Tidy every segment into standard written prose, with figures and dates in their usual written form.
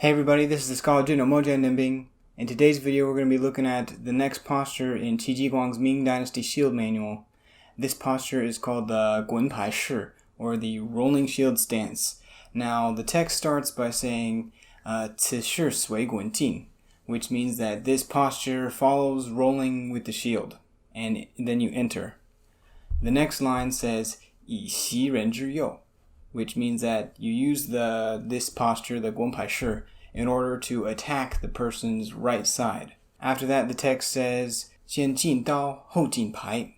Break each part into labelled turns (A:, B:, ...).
A: Hey everybody, this is the scholar General Ming. In today's video, we're going to be looking at the next posture in Qi Jiguang's Ming Dynasty Shield Manual. This posture is called the 滚牌式, or the rolling shield stance. Now, the text starts by saying 此式随滚进, which means that this posture follows rolling with the shield, and then you enter. The next line says 以袭人之右, which means that you use this posture, the 滚牌式, in order to attack the person's right side. After that, the text says 先进刀后进牌,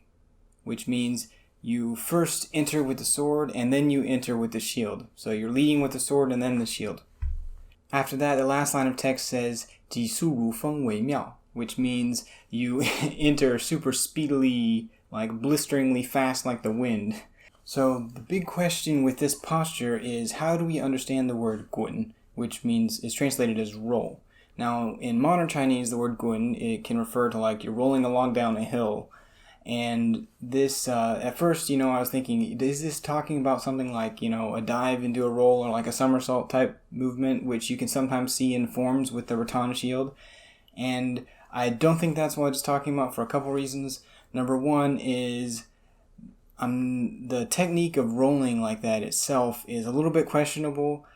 A: which means you first enter with the sword and then you enter with the shield. So you're leading with the sword and then the shield. After that, the last line of text says 急速如风为妙, which means you enter super speedily, like blisteringly fast like the wind. So the big question with this posture is, how do we understand the word 滚, which means is translated as roll? Now, in modern Chinese, the word 滚, it can refer to like you're rolling along down a hill. And this, at first, I was thinking, is this talking about something like, a dive into a roll or like a somersault type movement, which you can sometimes see in forms with the rattan shield? And I don't think that's what it's talking about for a couple reasons. Number one is the technique of rolling like that itself is a little bit questionable.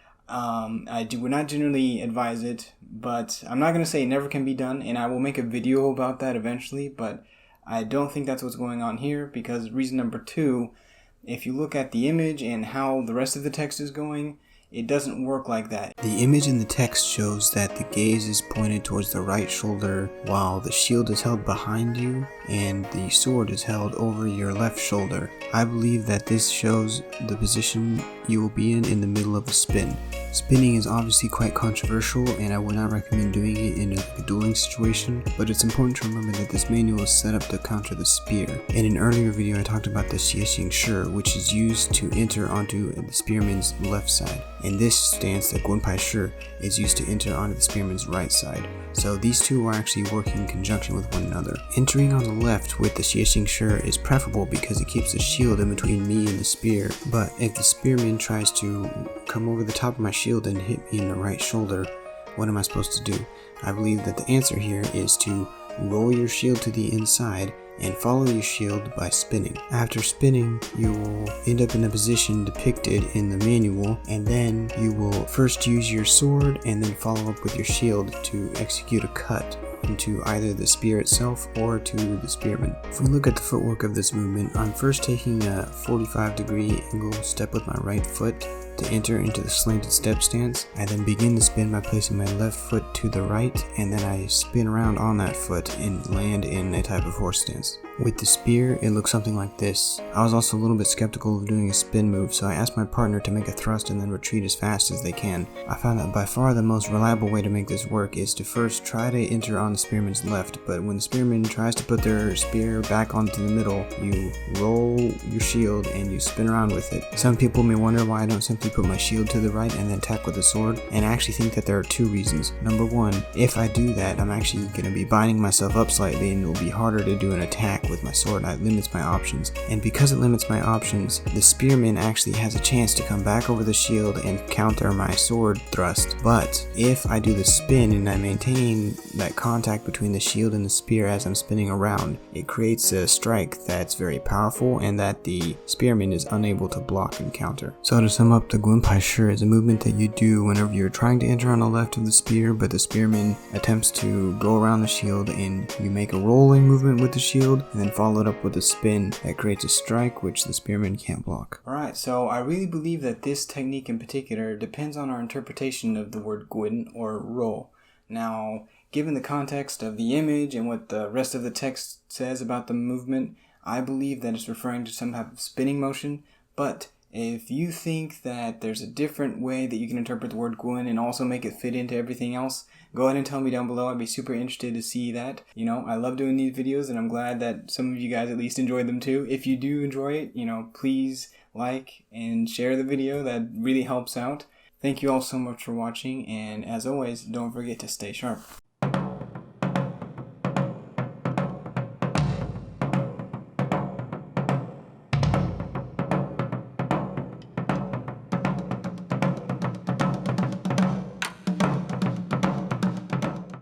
A: Would not generally advise it, but I'm not going to say it never can be done, and I will make a video about that eventually, but I don't think that's what's going on here, because reason number two, if you look at the image and how the rest of the text is going, it doesn't work like that. The image in the text shows that the gaze is pointed towards the right shoulder while the shield is held behind you and the sword is held over your left shoulder. I believe that this shows the position you will be in the middle of a spin. Spinning is obviously quite controversial, and I would not recommend doing it in a dueling situation, but it's important to remember that this manual is set up to counter the spear. In an earlier video, I talked about the 斜行式, which is used to enter onto the spearman's left side, and this stance, the 滚牌式, is used to enter onto the spearman's right side. So these two are actually working in conjunction with one another. Entering on the left with the 斜行式 is preferable because it keeps the shield in between me and the spear, but if the spearman tries to come over the top of my shield and hit me in the right shoulder, what am I supposed to do? I believe that the answer here is to roll your shield to the inside and follow your shield by spinning. After spinning, you will end up in a position depicted in the manual, and then you will first use your sword and then follow up with your shield to execute a cut into either the spear itself or to the spearman. If we look at the footwork of this movement, I'm first taking a 45-degree angle step with my right foot to enter into the slanted step stance. I then begin the spin by placing my left foot to the right, and then I spin around on that foot and land in a type of horse stance. With the spear, it looks something like this. I was also a little bit skeptical of doing a spin move, so I asked my partner to make a thrust and then retreat as fast as they can. I found that by far the most reliable way to make this work is to first try to enter on the spearman's left, but when the spearman tries to put their spear back onto the middle, you roll your shield and you spin around with it. Some people may wonder why I don't simply put my shield to the right and then attack with the sword, and I actually think that there are two reasons. Number one, if I do that, I'm actually going to be binding myself up slightly and it will be harder to do an attack with my sword. It limits my options, and because it limits my options, the spearman actually has a chance to come back over the shield and counter my sword thrust. But if I do the spin and I maintain that contact between the shield and the spear as I'm spinning around, it creates a strike that's very powerful and that the spearman is unable to block and counter. So to sum up, the 滚牌式 is a movement that you do whenever you're trying to enter on the left of the spear, but the spearman attempts to go around the shield, and you make a rolling movement with the shield and then follow it up with a spin that creates a strike which the spearman can't block. Alright, so I really believe that this technique in particular depends on our interpretation of the word 滚 or roll. Now, given the context of the image and what the rest of the text says about the movement, I believe that it's referring to some type of spinning motion, but if you think that there's a different way that you can interpret the word 滚 and also make it fit into everything else, go ahead and tell me down below. I'd be super interested to see that. I love doing these videos, and I'm glad that some of you guys at least enjoyed them too. If you do enjoy it, please like and share the video. That really helps out. Thank you all so much for watching, and as always, don't forget to stay sharp.